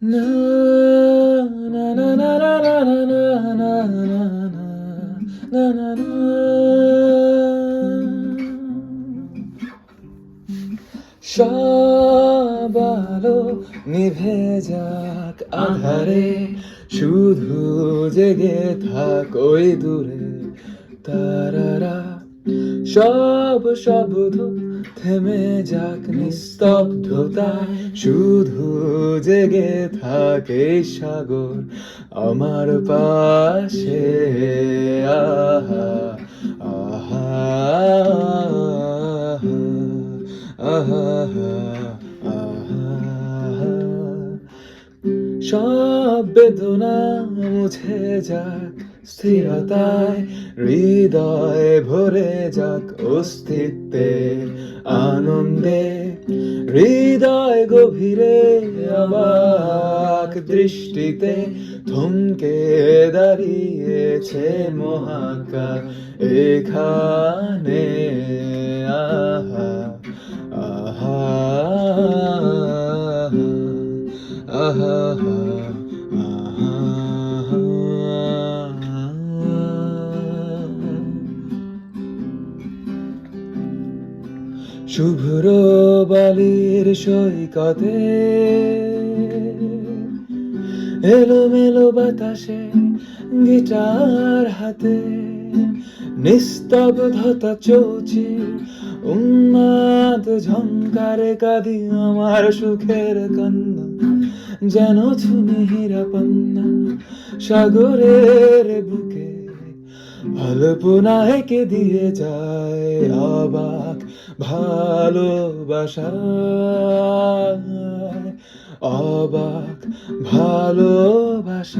না না না না না না না না না না না না। সব আলো নিভে যাক আধারে, শুধু জেগে থাক ওই দূরে তারারা। সব শব্দ থেমে যাক নিস্তব্ধতায়, শুধু জেগে থাকে সাগর আমার পাশে। আহা আহা আহা আহা। সব বেদনা মুছে যাক স্থিরতায়, হৃদয় ভরে যাক অস্তিত্বের আনন্দে। হৃদয় গভীরে অবাক দৃষ্টিতে থমকে দাঁড়িয়েছে মহাকাশ এখানে। আহা আহা আহা আহা। শুভ্র বালির সৈকতে এলোমেলো বাতাসে গিটার হাতে, নিস্তব্ধতা চৌচির উন্মাদ ঝংকারে কাঁদি আমার সুখের কান্না, যেন ছুনি হীরা পান্না সাগরের বুকে। অল্পনায় কে দিয়ে যায় অবাক ভালোবাসায়, অবাক ভালোবাসায়।